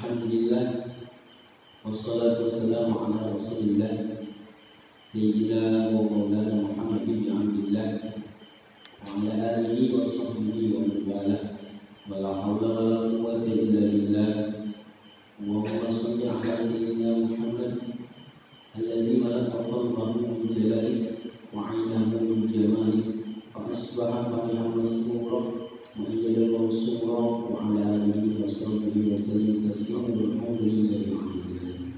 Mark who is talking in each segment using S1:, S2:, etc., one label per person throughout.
S1: Alhamdulillah, wassalatu wassalamu ala Rasulillah Sayyidina wa Maulana Muhammad bin Abdillah wa ala alihi wa sahbihi wa mawalah. Wa la hawla wa la quwwata illa billah. Allahumma shalli ala Sayyidina Muhammad alladzi khalaqa qalbahu min jalalik wa 'aynahu min jamalik fa asbaha farihan masrura وأجل منصورا وعلى آله وصحبه وسلم تسليما والحمد لله رب العالمين.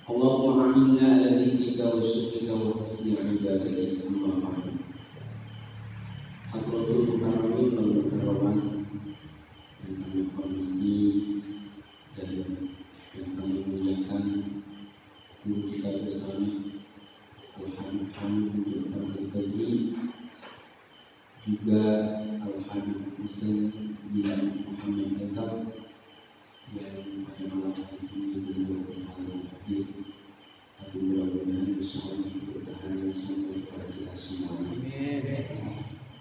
S1: اللهم أعنا على ذكرك وشكرك وحسن عبادتك. أما بعد. Hadratul Mukarramin wal Mukarramat yang kami hormati dan yang kami muliakan, guru kita bersama Al-Habib Al-Fadli, juga Al-Habib Husain bin Muhammad Azhar yang pada malam hari ini beliau berhadir hadir. Tapi mudah-mudahan insyaallah bertahan sampai kepada kita semua.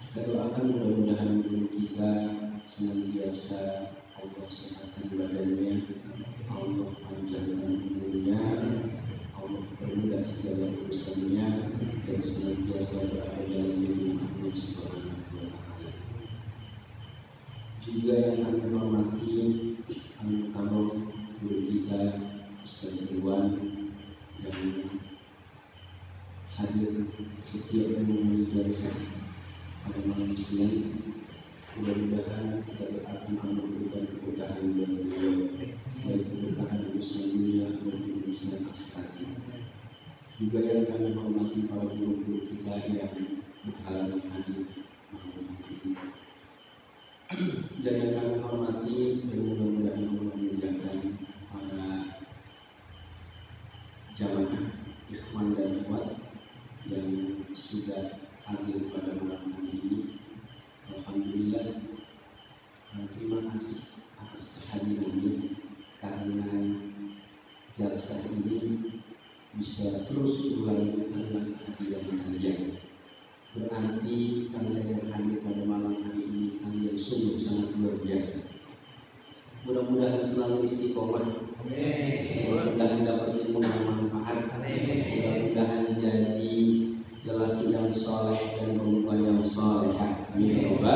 S1: Kita doakan mudah-mudahan guru kita senantiasa Allah sehatkan badannya, Allah panjangkan umurnya, Allah permudah segala urusannya, dan senantiasa berada dalam lindungan Allah Subhanahu wa Ta'ala. Juga yang kami hormati Al-Mukarram guru kita Ustaz Irwan yang hadir setiap memulai jalsa pada malam siang. Mudah-mudahan kita doakan Allah memberikan keberkahan bagi beliau, baik keberkahan urusan dunia maupun urusan akhirat. Juga yang kami hormati para guru-guru kita yang berhalangan hadir malam hari ini. Dan yang kami hormati dan mudah-mudahan Allah memuliakan para jamaah ikhwan dan akhwat yang sudah hadir pada malam hari ini. Alhamdulillah, terima kasih atas kehadirannya, karena jalsa ini bisa terus berlanjut dengan kehadiran kalian. Berarti kalian yang hadir pada malam hari ini, kalian sungguh sangat luar biasa. Mudah-mudahan selalu istiqomah. Mudah-mudahan dapat ilmu yang bermanfaat. Mudah-mudahan jadi lelaki yang saleh dan perempuan yang salehah. Amin ya rabbal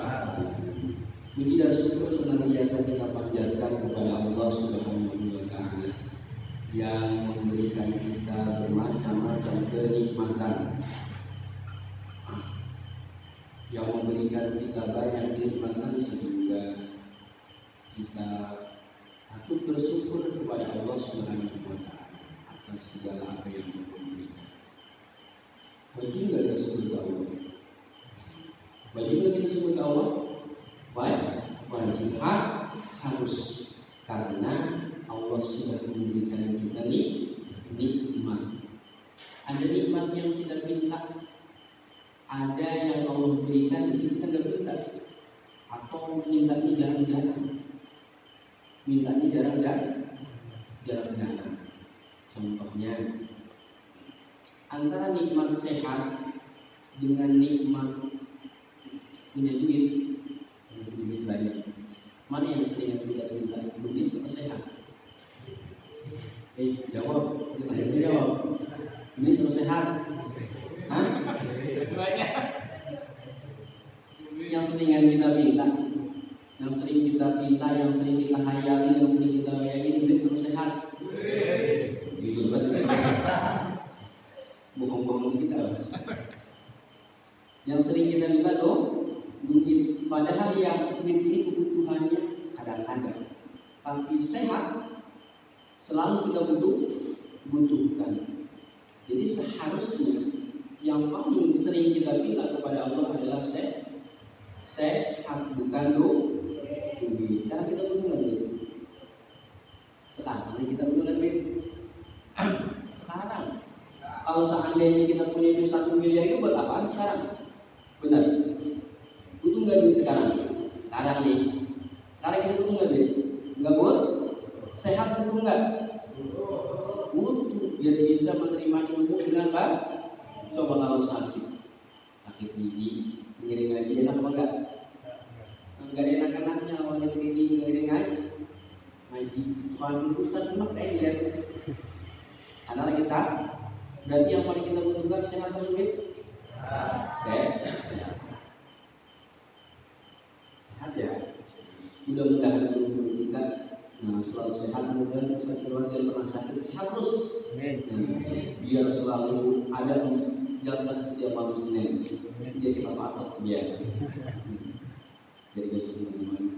S1: alamin. Puji dan syukur senantiasa kita panjatkan kepada Allah Subhanahu wa Ta'ala yang memberikan kita bermacam-macam kenikmatan, yang memberikan kita banyak kenikmatan, sehingga kita patut bersyukur kepada Allah Subhanahu wa Ta'ala atas segala apa yang Allah berikan. Wajib nggak kita sebut Allah? Wajib nggak kita sebut Allah? Wajib, harus, karena Allah sudah memberikan kita nikmat. Ada nikmat yang kita minta, ada yang Allah berikan kita nggak minta, atau mintanya jarang-jarang. Mintanya jarang-jarang. Contohnya, antara nikmat sehat dengan nikmat punya duit banyak, mana yang sering tidak minta, duit atau sehat? Jawab, jawab. Duit atau sehat? Hah? Yang seringan kita minta, yang sering kita pinta, yang sering kita hayali, yang sering kita bayangin, duit atau sehat? Itu betul. Bohong-bohong kita. Yang sering kita minta tuh duit, padahal yang duit ini kebutuhannya kadang-kadang, tapi sehat selalu kita butuhkan. Jadi seharusnya yang paling sering kita minta kepada Allah adalah sehat, bukan duit. Karena kita butuh duit. Sekarang kita butuh duit. Sekarang kalau seandainya kita punya duit 1 miliar itu buat apaan sekarang? Benar? Butuh nggak duit sekarang? Sekarang kita butuh nggak duit? Nggak buat? Sehat butuh nggak? Butuh, biar bisa menerima ilmu dengan baik. Coba kalau sakit gigi, ngiring ngaji enak apa enggak? Enggak enak-enaknya awalnya gigi ngiring ngaji. Haji suami Ustaz enak lihat. Anak lagi sehat. Berarti yang paling kita butuhkan sehat atau duit? Sehat. Sehat ya. Mudah-mudahan untuk kita selalu sehat. Mudah-mudahan Ustaz keluarga yang pernah sakit sehat terus. Biar selalu ada jalsa setiap malam Senin. Dia kita patok dia. Jadi semuanya.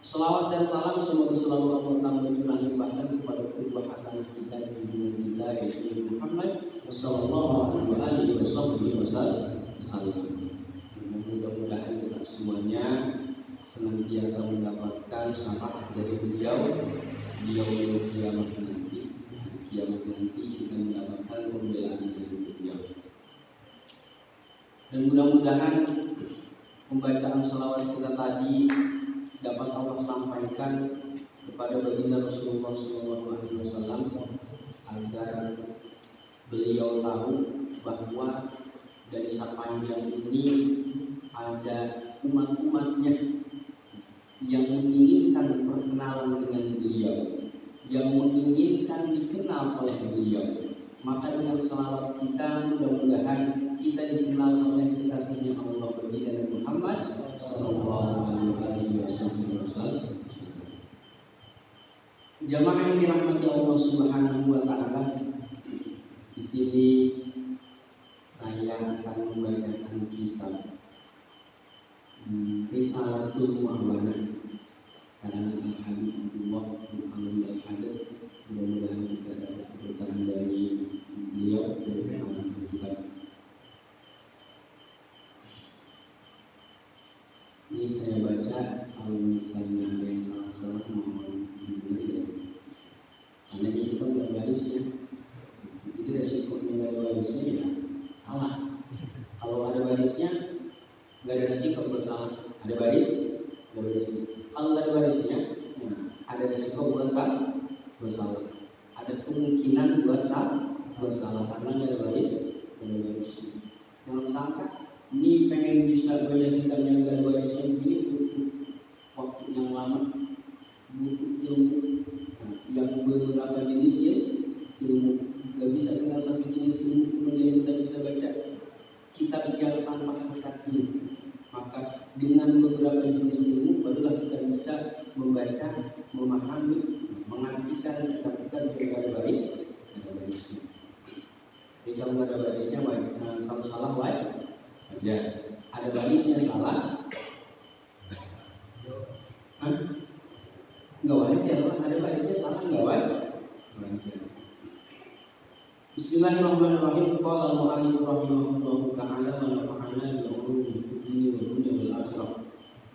S1: Selawat dan salam semoga selalu Allah Ta'ala limpahkan kepada qudwah hasanah kita dan junjungan kita yaitu Muhammad sallallahu alaihi wasallam. Mudah-mudahan kita semuanya senantiasa mendapatkan syafaat dari beliau di yaumil kiamat nanti. Kiamat nanti kita mendapatkan pembelaan dari beliau. Dan mudah-mudahan pembacaan selawat kita tadi dapat Allah sampaikan kepada baginda Rasulullah SAW agar beliau tahu bahwa dari sepanjang ini ada umat-umatnya yang menginginkan perkenalan dengan beliau, yang menginginkan dikenal oleh beliau. Maka dengan selawat kita mudah-mudahan kita dikenal oleh kekasihnya Allah baginda Muhammad sallallahu alaihi wasallam. Jamaah yang dirahmati Allah Subhanahu wa taala, di sini saya akan membacakan kitab Risalatul Mu'awana karangan Al-Habib Abdullah bin Alwi Al-Hadid. Mudah-mudahan kita dapat keberkahan dari beliau dari pengarang kitab. Ini saya baca, kalau misalnya ada yang salah-salah mohon diberi. Karena ini kita nggak garisnya, jadi resikonya nggak ada barisnya ya salah. Kalau ada barisnya nggak ada resiko buat salah. Ada baris, ada barisnya. Kalau nggak ada barisnya, ada resiko buat salah. Ada kemungkinan buat salah karena nggak ada baris, nggak ada barisnya. Jangan sangka ini pengen bisa baca kitabnya nggak ada barisnya begini butuh waktu yang lama, butuh ilmu yang beberapa jenis ilmu. Nggak bisa tinggal satu jenis ilmu kemudian kita bisa baca kitab yang tanpa hakikat ilmu. Maka dengan beberapa jenis ilmu barulah kita bisa membaca, memahami, mengartikan kitab-kitab yang ada barisnya. Jadi kalau nggak ada barisnya, kalau salah wajib aja. Ada barisnya salah, nggak wajar. Ada barisnya salah nggak wajar. Bismillahirrahmanirrahim. Qala al-mu'allif rahimahullahu ta'ala wa nafa'ana bi ulumil dini wal dunya wal akhirah.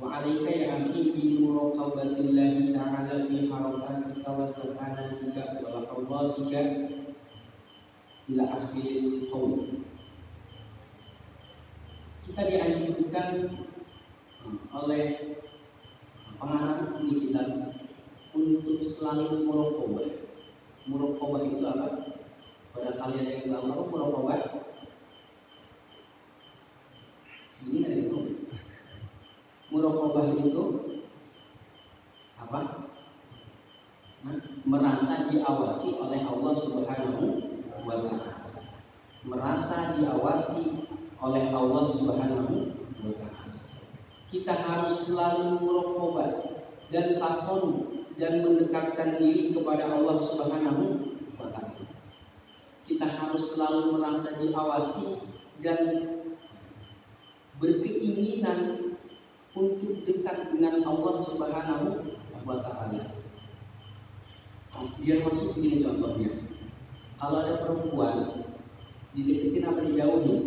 S1: Wa 'alaika ya akhi bi muraqabatillahi ta'ala fi harakatika wa sakanatika wa lahadhatika ila akhiril qaul. Kita dianjurkan oleh pengarang ini kita untuk selalu muraqabah. Muraqabah itu apa? Pada kalian yang tahu apa muraqabah? Ini ada itu. Muraqabah itu apa? Merasa diawasi oleh Allah Subhanahu wa taala. Merasa diawasi oleh Allah Subhanahu wa taala. Kita harus selalu muraqabah dan takon dan mendekatkan diri kepada Allah Subhanahu wa taala. Kita harus selalu merasa diawasi dan berkeinginan untuk dekat dengan Allah Subhanahu wa taala. Biar masuk begini contohnya. Kalau ada perempuan dideketin apa dijauhin?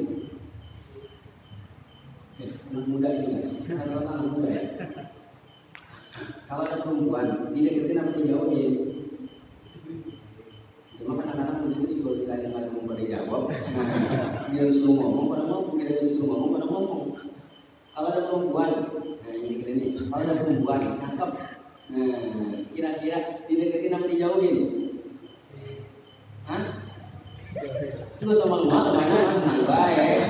S1: Anak muda ini kan? Rata-rata anak muda ya. Kalau ada perempuan dideketin apa dijauhin? Cuma kan anak-anak begitu juga ditanya nggak mau pada jawab. Dia disuruh ngomong pada ngomong, dia disuruh ngomong pada ngomong. Kalau ada perempuan, nah ini. Kalau ada perempuan cakep, nah kira-kira dideketin apa dijauhin? Hah? Itu sama lu malah banyak kan baik.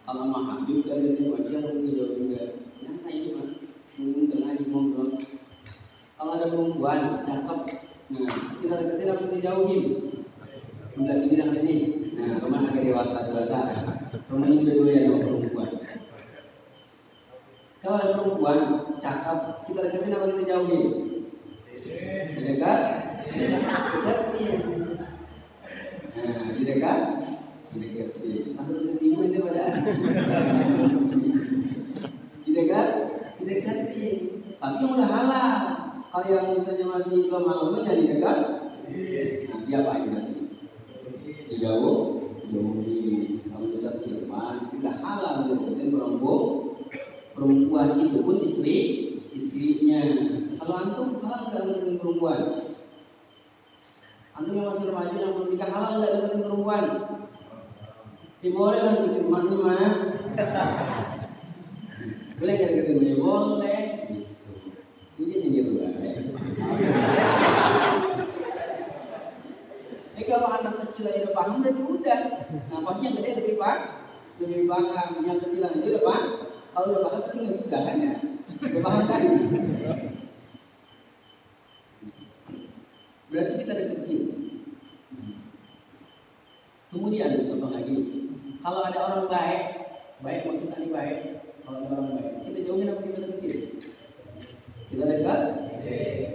S1: Kalau mah Habib kan itu wajar dijauhin juga. Nah ini mah mungkin lagi ngobrol. Kalau ada perempuan cakep, nah kita deketin atau kita jauhin? Enggak sini yang ini. Nah, Roman agak dewasa. Roman ini udah doyan sama perempuan. Kalau ada perempuan cakep, kita deketin atau kita jauhin? Dekat? Deketin. Nah, dekat? Deketin. Atau bingung itu pada? Dekat? Deketin. Tapi yang udah halal. Kalau yang misalnya masih belum halal, jadi dekat. Nah, dia apa nanti? Jauhi. Kalau bisa ke depan, tidak halal deketin perempuan itu pun istrinya. Kalau antum halal nggak deketin perempuan? Antum yang masih remaja yang belum nikah halal nggak deketin perempuan? Boleh lah deketin masih mana? Boleh nggak deketin dia? Boleh. Ini gitu lah. Kalau anak kecil aja udah paham dan udah. Nah pasti yang gede lebih paham. Yang kecil aja udah paham. Kalau udah paham tapi nggak juga kan ya. Udah paham kan? Berarti kita deketin. Kemudian contoh lagi, kalau ada orang baik maksud tadi baik. Kalau ada orang baik, kita jauhin apa kita deketin? Kita dekat.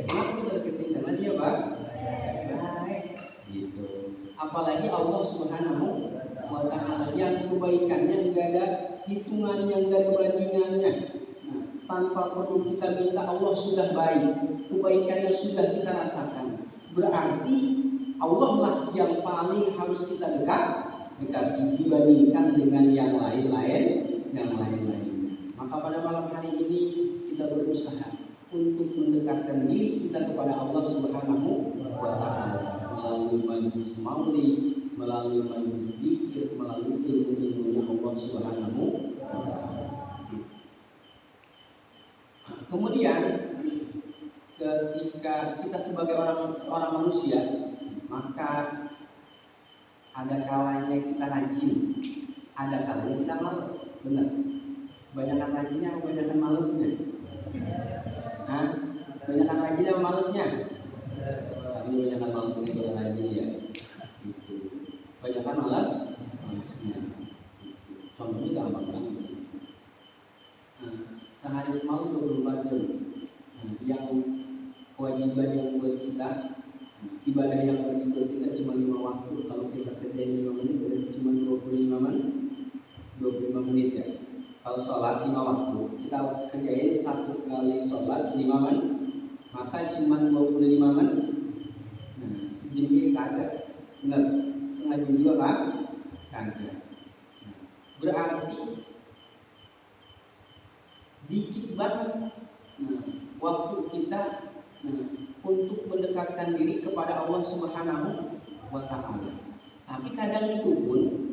S1: Kenapa kita deketin? Karena dia baik. Gitu. Apalagi Allah Subhanahu wa Ta'ala yang kebaikannya enggak ada hitungannya, enggak ada bandingannya. Nah, tanpa perlu kita minta Allah sudah baik, kebaikannya sudah kita rasakan. Berarti Allah lah yang paling harus kita dekati dibandingkan dengan yang lain-lain. Maka pada malam hari ini kita berusaha untuk mendekatkan diri kita kepada Allah Subhanahu wa Ta'ala melalui majlis maulid, melalui majlis zikir, melalui ilmu-ilmunya Allah Subhanahu wa Ta'ala. Kemudian ketika kita sebagai seorang manusia, maka ada kalanya kita rajin, ada kalanya kita malas. Benar. Banyakan rajinnya atau banyakan malesnya? Banyakan rajin atau malesnya? Tapi banyakan malesnya kalau rajin ya. Gitu. Banyakan malesnya. Contohnya gampang banget. Sehari semalam 24 jam. Yang kewajiban yang buat kita, ibadah yang buat kita cuma 5 waktu. Kalau kita kerjain 5 menit berarti cuma 25 menit ya. Kalau sholat 5 waktu, kita kerjain 1 kali sholat 5 menit, maka cuma 25 menit. Nah, sejam kagak, benar, setengah jam juga Pak, kagak. Berarti dikit banget. Nah, waktu kita untuk mendekatkan diri kepada Allah Subhanahu wa Ta'ala. Tapi kadang itu pun,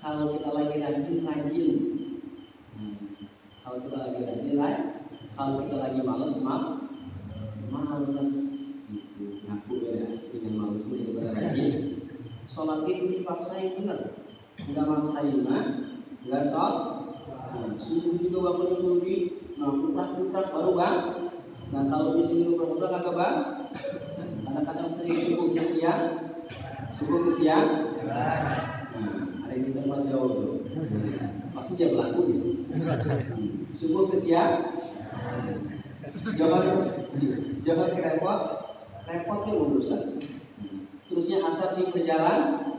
S1: kalau kita lagi rajin. Kalau kita lagi rajin, kalau kita lagi males gitu. Ngaku beda dengan males itu daripada rajin. Sholat itu dipaksain bener. Enggak maksain enggak sholat. Subuh juga bangun dulu kuprak baru bang. Nah kalau di sini kuprak agak bang. Kadang-kadang sering subuh ke siang. Hari ini tempat jauh tuh. Pasti dia berlaku gitu. Subuh ke siang. Jangan ke repotnya urusan. Terusnya asar di perjalanan,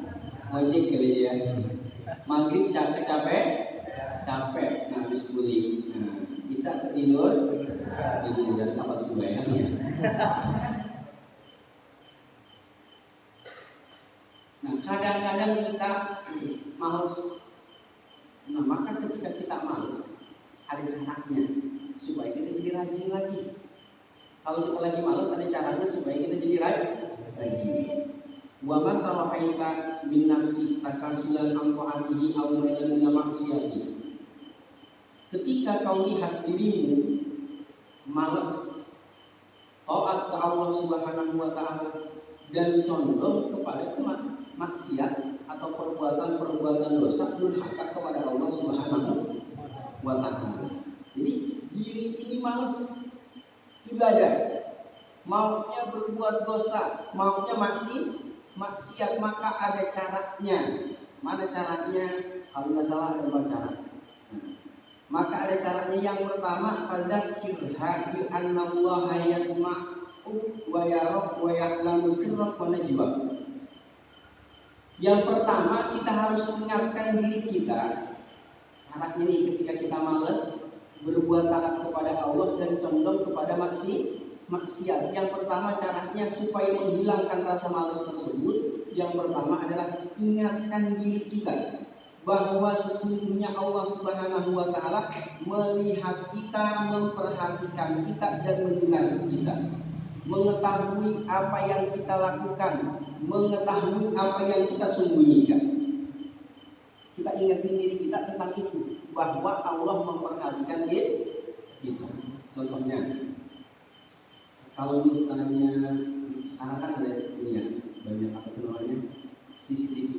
S1: wajib kali ya. Maghrib capek, habis kulit. Bisa tidur dan tempat sembahyang. Nah, kadang-kadang kita malas. Nah, maka ketika kita malas, ada caranya supaya kita jadi rajin lagi. Kalau kita lagi malas, ada caranya supaya kita jadi rajin. Wa man tarahaita min nafsi takasulan an ta'atihi aw mailan ila maksiati. Ketika kau lihat dirimu malas taat ke Allah Subhanahu wa Ta'ala dan condong kepada maksiat atau perbuatan dosa durhaka kepada Allah Subhanahu wa Ta'ala. Jadi
S2: malas ibadah, maunya berbuat dosa, maunya maksiat, maka ada caranya. Mana caranya? Kalau nggak salah ada dua cara. Maka ada caranya. Yang pertama, fadzakirha bi annallaha yasma'u wa yara wa ya'lamu sirrak wa najwa. Yang pertama, kita harus mengingatkan diri kita. Caranya nih, ketika kita malas berbuat taat kepada Allah dan condong kepada maksiat. Yang pertama caranya supaya menghilangkan rasa malas tersebut, yang pertama adalah ingatkan diri kita bahwa sesungguhnya Allah Subhanahu wa taala melihat kita, memperhatikan kita dan mendengar kita. Mengetahui apa yang kita lakukan, mengetahui apa yang kita sembunyikan. Kita ingatin diri kita tentang itu, bahwa Allah memperhatikan kita. Contohnya, kalau misalnya sekarang kan ada banyak apa namanya CCTV.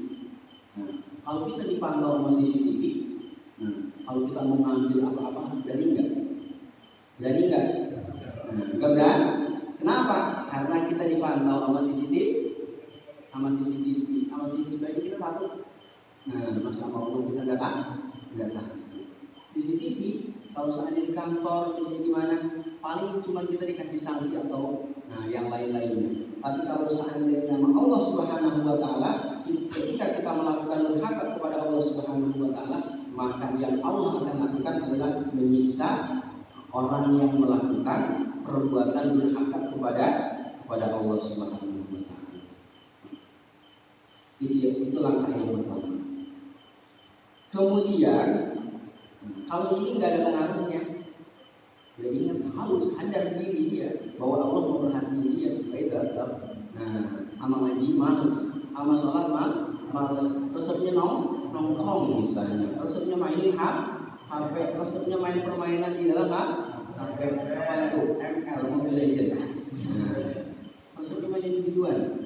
S2: Nah, kalau kita dipantau sama CCTV, kalau kita mau ngambil apa-apa, berani nggak? Nggak berani. Kenapa? Karena kita dipantau sama CCTV aja kita takut. Nah, masa Allah kita nggak tahu. CCTV kalau seandainya di kantor, misalnya gimana, paling cuma kita dikasih sanksi atau yang lain-lainnya. Tapi kalau seandainya nama Allah Subhanahu wa taala, ketika kita melakukan durhaka kepada Allah Subhanahu wa taala, maka yang Allah akan lakukan adalah menyiksa orang yang melakukan perbuatan durhaka kepada Allah Subhanahu wa taala. Itu langkah yang pertama. Kemudian, kalau ini nggak ada pengaruhnya, dia ingat, harus sadar diri dia bahwa Allah memperhatikan dia. Baik, sama ngaji malas, sama sholat malas, resepnya nongkrong misalnya, resepnya mainin HP, resepnya main permainan di dalam HP, apa itu ML, Mobile Legends, resepnya main individuan.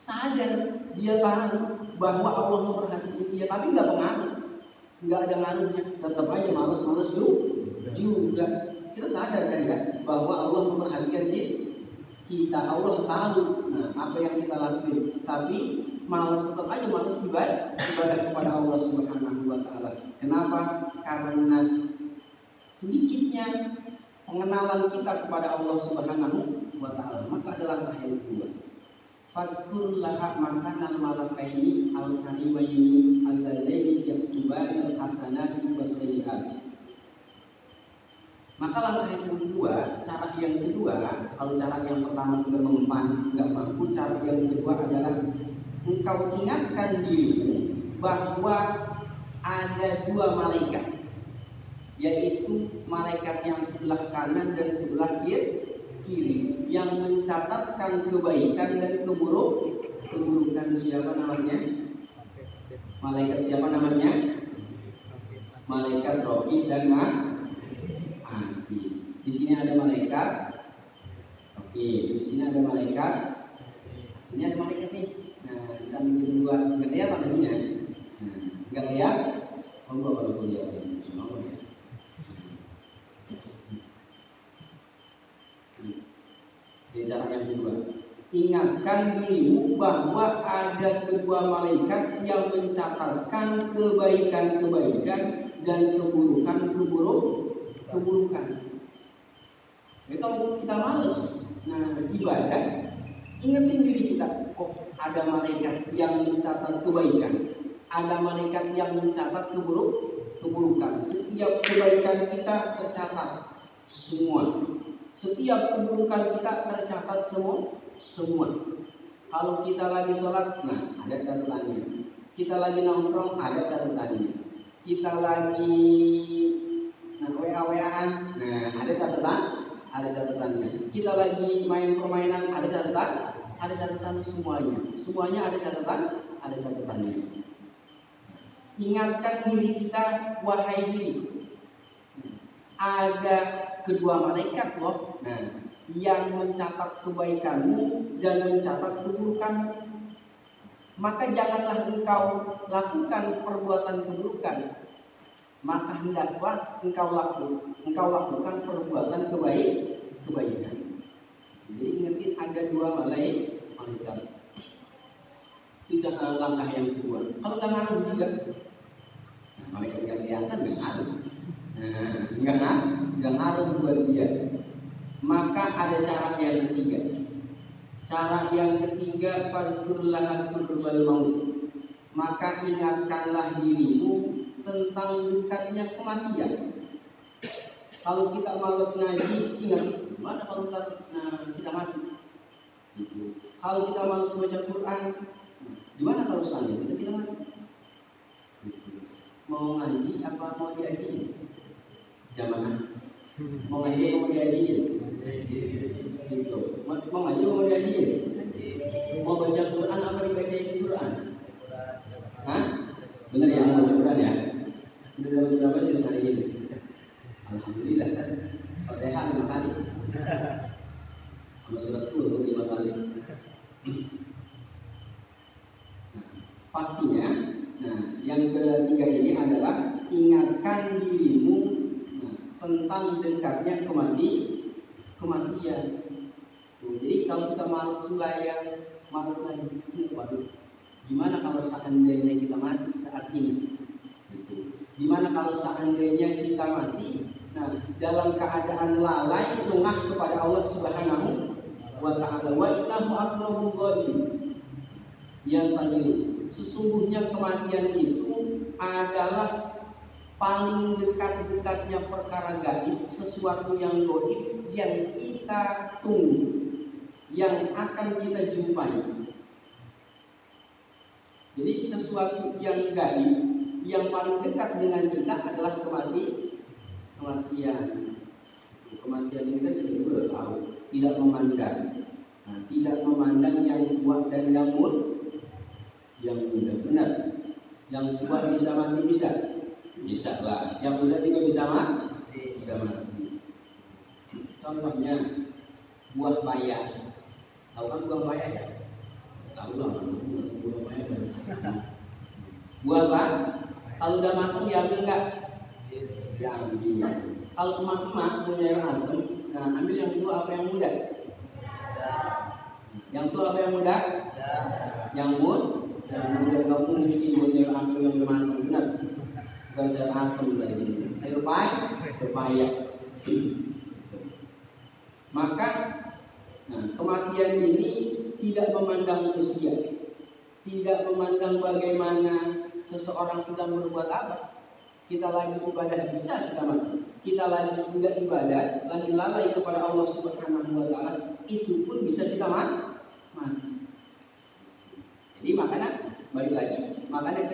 S2: Sadar, dia tahu bahwa Allah memperhatikan dia, tapi nggak pengaruh, nggak ada ngaruhnya, tetap aja malas juga. Kita sadar kan ya bahwa Allah memperhatikan kita, Allah tahu apa yang kita lakukan, tapi malas, tetap aja malas ibadah kepada Allah Subhanahu wa taala. Kenapa? Karena sedikitnya pengenalan kita kepada Allah Subhanahu wa taala. Maka ada langkah yang kedua. Fadkur laha makanan malakaini al-karimaini alladaini yaktubani al-hasanati was-sayyi'at. Maka langkah yang kedua, cara yang kedua, kalau cara yang pertama sudah nggak mampu, cara yang kedua adalah engkau ingatkan dirimu bahwa ada dua malaikat, yaitu malaikat yang sebelah kanan dan sebelah kiri, yang mencatatkan kebaikan dan keburukan. Siapa namanya? Malaikat siapa namanya? Malaikat Roki dan Di sini ada malaikat. Oke, di sini ada malaikat. Ini ada malaikat nih. Nah, di samping kedua, nggak lihat tadinya. Nggak lihat. Allah baru lihat. Jadi cara yang kedua, ingatkan dirimu bahwa ada kedua malaikat yang mencatatkan kebaikan-kebaikan dan keburukan. Jadi kalau kita males ibadah, ingetin diri kita, ada malaikat yang mencatat kebaikan, ada malaikat yang mencatat keburukan. Setiap kebaikan kita tercatat semua, setiap keburukan kita tercatat semua. Kalau kita lagi sholat, ada catatannya. Kita lagi nongkrong, ada catatannya. Kita lagi WA-WA-an, ada catatannya. Kita lagi main permainan, ada catatan semuanya ada catatannya. Ingatkan diri kita, wahai diri, ada kedua malaikat loh, yang mencatat kebaikanmu dan mencatat keburukanmu. Maka janganlah engkau lakukan perbuatan keburukan. maka hendaklah engkau lakukan perbuatan kebaikan. Jadi ingetin ada dua malaikat. Itu langkah yang kedua. Kalau nggak ngaruh juga, nah, malaikat nggak kelihatan nggak ngaruh. Nggak ngaruh buat dia. Maka ada cara yang ketiga. Cara yang ketiga, fadzkurlaha qurbal maut. Maka ingatkanlah dirimu tentang dekatnya kematian. Kalau kita malas ngaji, ingat gimana kalau kita mati. Kalau kita malas baca Quran, gimana kalau seandainya kita mati. Mau ngaji apa mau diaji? Jamaah. Mau ngaji apa mau diaji? Gitu. Mau ngaji apa mau diaji? Mau baca Quran apa dibacain Quran? Hah? Benar ya, mau baca Quran ya? Udah dapat berapa juz hari ini? Alhamdulillah kan. Fatihah 5 kali. Sama surat Qul 5 kali. Pastinya, yang ketiga ini adalah ingatkan dirimu tentang dekatnya kematian. Jadi kalau kita malas sembahyang, malas ngaji, waduh, gimana kalau seandainya kita mati saat ini? Gimana kalau seandainya kita mati? Nah, dalam keadaan lalai, lengah kepada Allah Subhanahu wa Ta'ala. Wa innahu aqrabul ghaib. Yang tadi, sesungguhnya kematian itu adalah paling dekat-dekatnya perkara gaib, sesuatu yang gaib yang kita tunggu, yang akan kita jumpai. Jadi sesuatu yang gaib yang paling dekat dengan kita adalah kematian. Kematian ini kan kita sudah tahu, tidak memandang. Nah, tidak memandang yang tua dan yang muda. Benar. Yang tua bisa mati bisa lah. Yang muda juga bisa mati. Contohnya buah paya. Tahu kan buah paya ya? Tahu lah, buah paya kan. Buah apa? Kalau udah matang diambil nggak? Diambil. Kalau emak-emak punya yang asem, ambil yang tua apa yang muda? Yang tua apa yang muda? Yang muda nggak mungkin punya yang asem yang udah matang, benar? Bukan sayur asem lagi. Sayur paya. Maka, kematian ini tidak memandang usia, tidak memandang bagaimana seseorang sedang berbuat apa. Kita lagi ibadah bisa kita mati. Kita lagi tidak ibadah, lagi lalai kepada Allah Subhanahu wa Ta'ala, itu pun bisa kita mati. Jadi makanya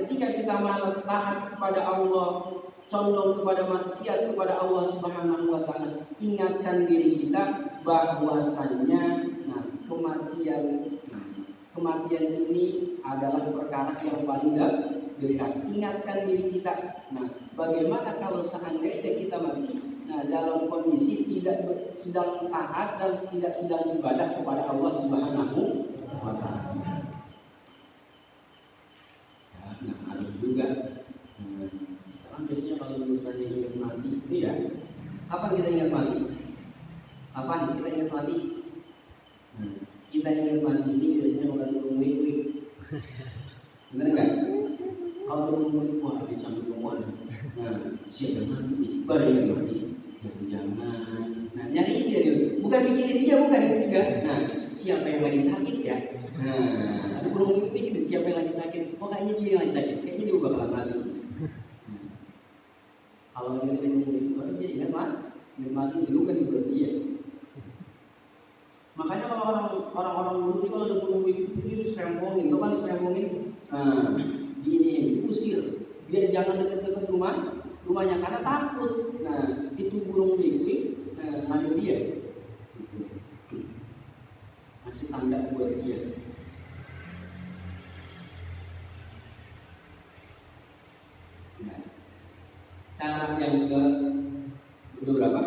S2: ketika kita malas taat kepada Allah, condong kepada maksiat kepada Allah Subhanahu wa Ta'ala, ingatkan diri kita bahwasannya kematian ini adalah perkara yang paling dekat. Ingatkan diri kita. Bagaimana kalau seandainya kita mati? Dalam kondisi tidak sedang taat dan tidak sedang ibadah kepada Allah Subhanahu wa Ta'ala. Harus juga. Biasanya kalau misalnya ingat mati, ya. Kapan kita ingat mati? Kita ingat mati ini biasanya bukan burung-burung. Benar nggak? Kalau burung-burung wah dicampur semua. Siapa yang mati nih? Baru ingat mati. Jangan. Nyari dia dulu. Bukan mikirin dia, bukan juga. Siapa yang lagi sakit ya? Ada burung-burung mikirin siapa yang lagi sakit. Pokoknya dia yang lagi sakit. Kayaknya dia bakalan mati. Kalau ini burung-burung baru dia ingat mati dulu kan juga dia. Makanya kalau orang-orang dulu kalau ada burung itu serempongin, itu kan serempongin, diusir, biar jangan dekat-dekat rumahnya karena takut. Itu burung wigwig, ada dia, masih tanda buat dia. Cara yang berapa?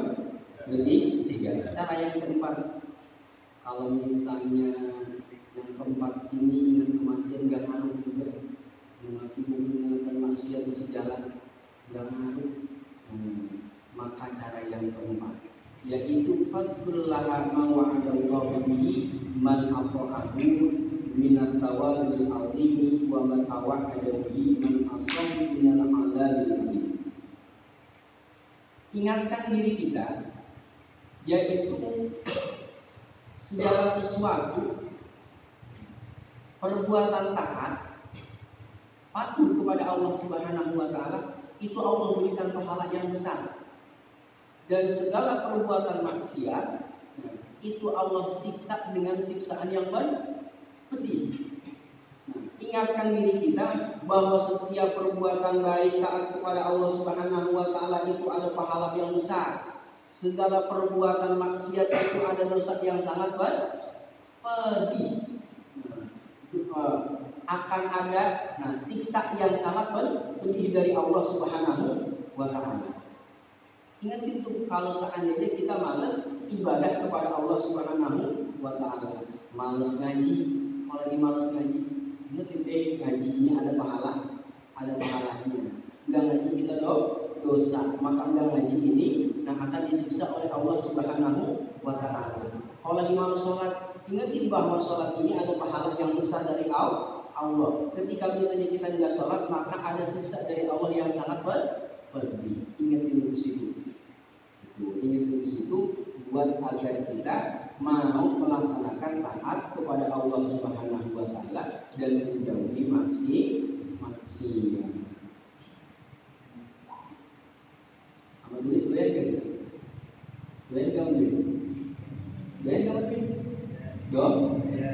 S2: Berarti 3. Cara yang keempat. Kalau misalnya yang keempat ini ingat kematian nggak ngaruh juga, yang mati mungkin mengenalkan maksiat masih jalan, nggak ngaruh. Maka cara yang keempat yaitu fadlullaha ma wa'adallahu bihi man ata'ahu minat tawadil azimi wa man tawa'ada bihi man asabu minal azabil alim. Ingatkan diri kita yaitu segala sesuatu perbuatan taat patuh kepada Allah Subhanahu wa taala itu Allah berikan pahala yang besar. Dan segala perbuatan maksiat itu Allah siksa dengan siksaan yang pedih. Ingatkan diri kita bahwa setiap perbuatan baik taat kepada Allah Subhanahu wa taala itu ada pahala yang besar. Segala perbuatan maksiat itu ada dosa yang sangat pedih. Akan ada siksa yang sangat pedih dari Allah Subhanahu wa taala. Ingat itu, kalau seandainya kita malas ibadah kepada Allah Subhanahu wa taala, malas ngaji, kalau lagi malas ngaji, ingat itu ngajinya ada pahalanya. Enggak ngaji kita dosa, maka enggak ngaji ini akan disiksa oleh Allah Subhanahu wa taala. Kalau lagi malas sholat, ingatin bahwa sholat ini ada pahala yang besar dari Allah. Ketika misalnya kita enggak sholat, maka ada siksa dari Allah yang sangat pedih. Ingatin di situ. Ingatin di situ buat agar kita mau melaksanakan taat kepada Allah Subhanahu wa taala dan menjauhi maksiat. Apa duit bayar gitu? Bayar kamu duit? Bayar kamu duit?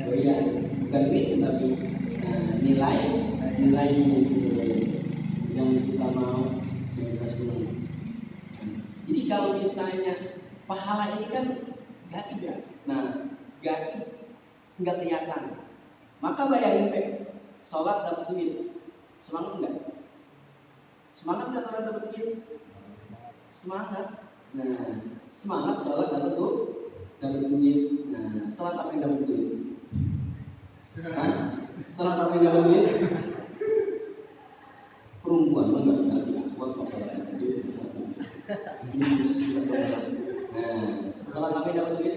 S2: Bayar. Bukan duit tapi nilai yang kita mau, yang kita senang. Jadi kalau misalnya pahala ini kan gaib ya, gaib nggak kelihatan. Maka bayangin sholat dapat duit, semangat nggak? Semangat nggak sholat dapat duit? Semangat. Semangat sholat dapat duit. Sholat apa yang dapat duit? Sholat apa yang dapat duit? Perempuan nggak kuat kalau sholat dapat duit. Sholat apa yang dapat duit?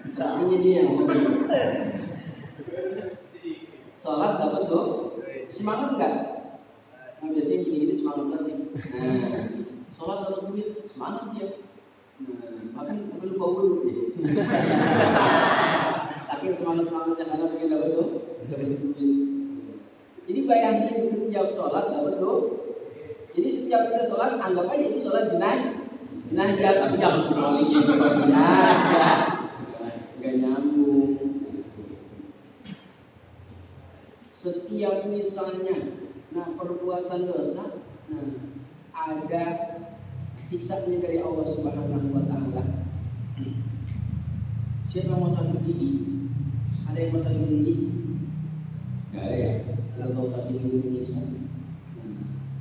S2: Sepertinya dia yang hobi. Sholat dapat semangat nggak? Biasanya gini semangat nanti. Sholat dapat duit, semangat dia. Bahkan lupa wudhu deh. Tapi semangat-semangatnya karena pengen dapat duit. Jadi bayangin setiap sholat dapat Jadi setiap kita sholat anggap aja itu sholat jenazah, tapi jangan sholatnya jenazah, nggak nyambung. Setiap misalnya, perbuatan dosa, ada siksanya dari Allah Subhanahu wa taala. Siapa yang mau sakit gigi? Ada yang mau sakit gigi? Nggak ada ya. Kalau tahu sakit gigi menyiksa.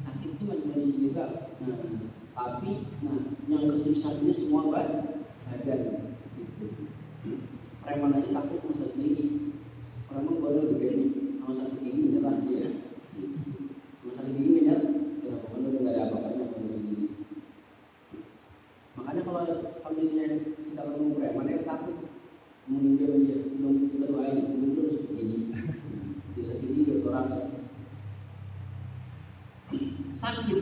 S2: Sakit itu manis juga. Tapi yang kesiksa ini semua badan. Preman aja takut sama sakit gigi. Preman bodoh juga ini. Sama sakit gigi menyerah dia. Sama sakit gigi menyerah. Kenapa bodoh nggak ada apa-apanya sama sakit gigi. Makanya kalau misalnya kita ketemu preman ya takut. Mungkin dia belum kita doain, mungkin dia sakit gigi. Dia sakit gigi berkorupsi. Sakit.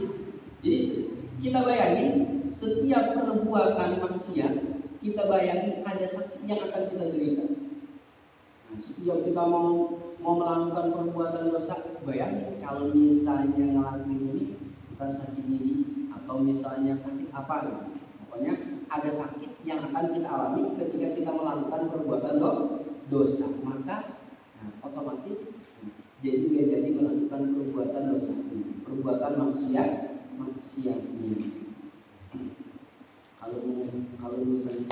S2: Jadi kita bayangin setiap perbuatan maksiat, kita bayangin ada sakit yang akan kita derita. Setiap kita mau melakukan perbuatan dosa, bayangin kalau misalnya ngelakuin ini bukan sakit gigi atau misalnya sakit apa, pokoknya ada sakit yang akan kita alami ketika kita melakukan perbuatan dosa, maka otomatis jadi melakukan perbuatan dosa, perbuatan maksiatnya. Kalau misalnya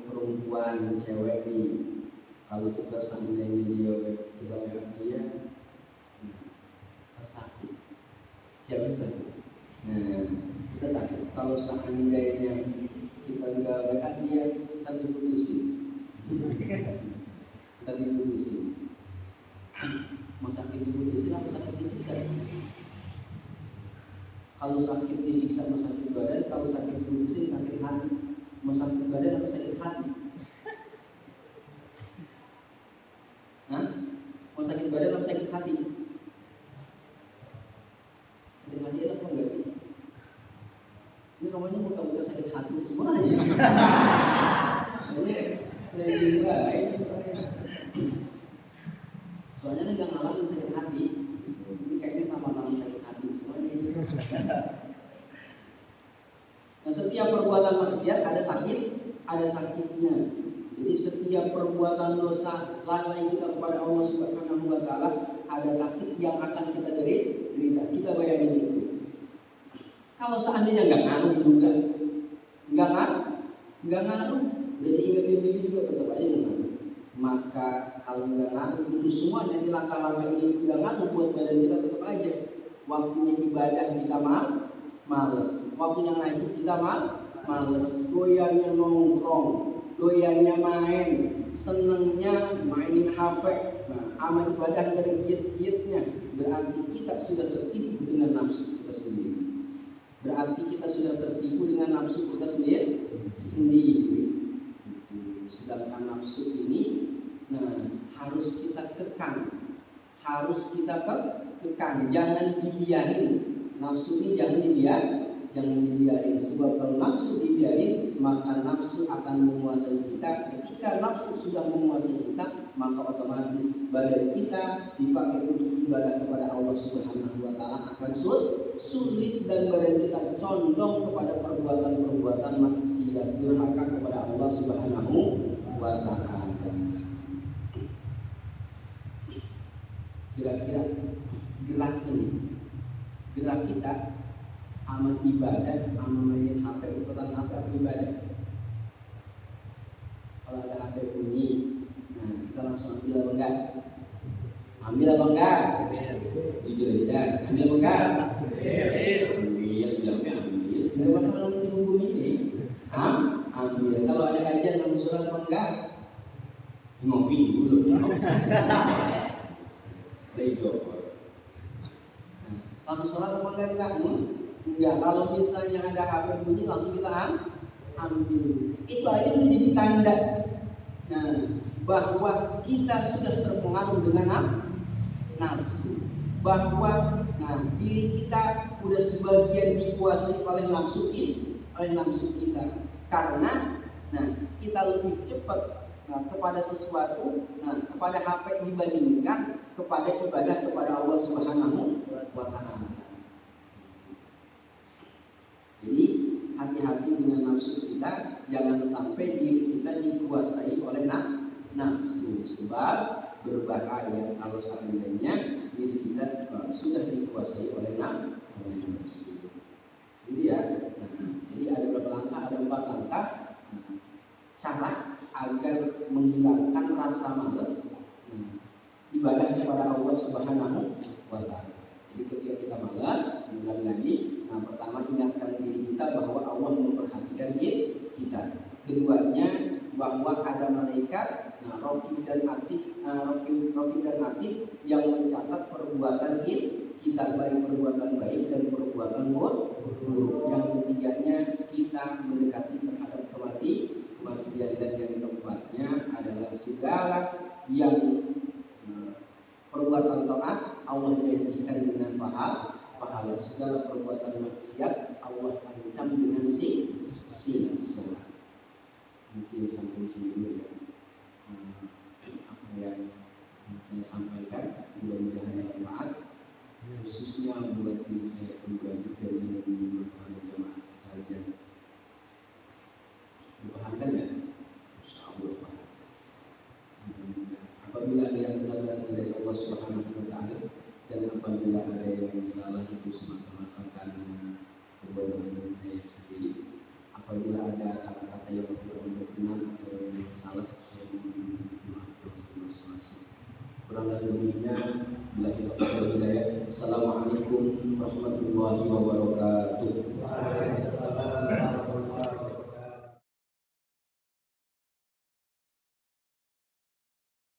S2: perempuan cewek nih, kalau kita seandainya kita lihat dia tersakit, siapa yang sakit? Kita sakit. Kalau seandainya kita nggak lihat dia, kita diputusin. Mau sakit diputusin apa sakit disiksa? Kalau sakit disiksa mau sakit badan, kalau sakit pusing sakit hati. Mau sakit badan atau sakit hati? Hah? Mau sakit badan atau sakit hati? Sakit hati enak enggak sih? Ini namanya buka-buka sakit hati semuanya. Soalnya baik soalnya nggak ngalamin sakit hati. Ini kayaknya sama-sama sakit hati semuanya. Nah, setiap perbuatan maksiat ada sakitnya. Jadi setiap perbuatan dosa lalai kita kepada Allah Subhanahu wa taala ada sakit yang akan kita derita. Kita bayangin itu. Kalau seandainya nggak ngaruh juga, nggak ngaruh, jadi ingetin diri juga tetap aja nggak ngaruh. Maka kalau nggak ngaruh itu semuanya di langkah-langkah ini nggak ngaruh buat badan kita tetap aja. Waktunya ibadah kita males, waktunya ngaji kita males, goyangnya nongkrong, goyangnya main, senengnya mainin HP. Nah, amal ibadah dari giat-giatnya berarti kita sudah tertipu dengan nafsu kita sendiri. Berarti kita sudah tertipu dengan nafsu kita sendiri. Sedangkan nafsu ini, harus kita tekan, jangan dibiarin. Nafsu ini jangan dibiarin. Sebab kalau nafsu dibiarin, maka nafsu akan menguasai kita. Ketika nafsu sudah menguasai kita, maka otomatis badan kita dipakai untuk ibadah kepada Allah Subhanahu wa taala akan sulit dan badan kita condong kepada perbuatan-perbuatan maksiat, durhaka kepada Allah Subhanahu wa taala. Kira-kira gerak kita amal ibadah, amal main HP, ikutan HP atau ibadah? Kalau ada HP bunyi, kita langsung ambil apa enggak? Ambil apa enggak? Jujur aja, ambil apa enggak? Bilangnya ambil. Kenapa kalau menunggu ini? Ambil. Kalau ada kajian ngambil surat apa enggak? Ngopi dulu. Langsung sholat apa enggak? Enggak. Kalau misalnya ada HP bunyi langsung kita ambil. Itu aja sudah jadi tanda. Bahwa kita sudah terpengaruh dengan nafsu. Bahwa diri kita sudah sebagian dikuasai oleh nafsu kita. Karena kita lebih cepat kepada sesuatu, kepada HP dibandingkan kepada ibadah kepada Allah Subhanahu wa taala. Jadi hati-hati dengan nafsu kita, jangan sampai diri kita dikuasai oleh nafsu. Sebab berbahaya kalau seandainya diri kita sudah dikuasai oleh nafsu. Jadi ada berapa langkah? Ada 4 langkah cara agar menghilangkan rasa malas ibadah kepada Allah Subhanahu wa taala. Jadi ketika kita malas, ulangi lagi. Pertama ingatkan diri kita bahwa Allah memperhatikan kita. Keduanya bahwa ada malaikat, Raqib dan Atid yang mencatat perbuatan kita, baik perbuatan baik dan perbuatan buruk. Yang ketiganya kita mendekati terhadap kematian dan yang keempatnya adalah segala yang perbuatan taat Allah janjikan dengan pahala. Segala perbuatan maksiat Allah ancam dengan siksa. Mungkin sampai sini dulu ya. Apa yang saya sampaikan mudah-mudahan bermanfaat, khususnya buat diri saya pribadi dan para jemaah sekalian. Dipahamkan ya? Insyaallah paham. Apabila ada yang benar dari Allah Subhanahu wa taala dan apabila ada yang salah itu semata-mata karena kebodohan saya sendiri. Apabila ada kata-kata yang kurang berkenan atau yang salah, saya mohon maaf masing-masing. Kurang lebihnya bila kita hidayah. Assalamualaikum warahmatullahi wabarakatuh.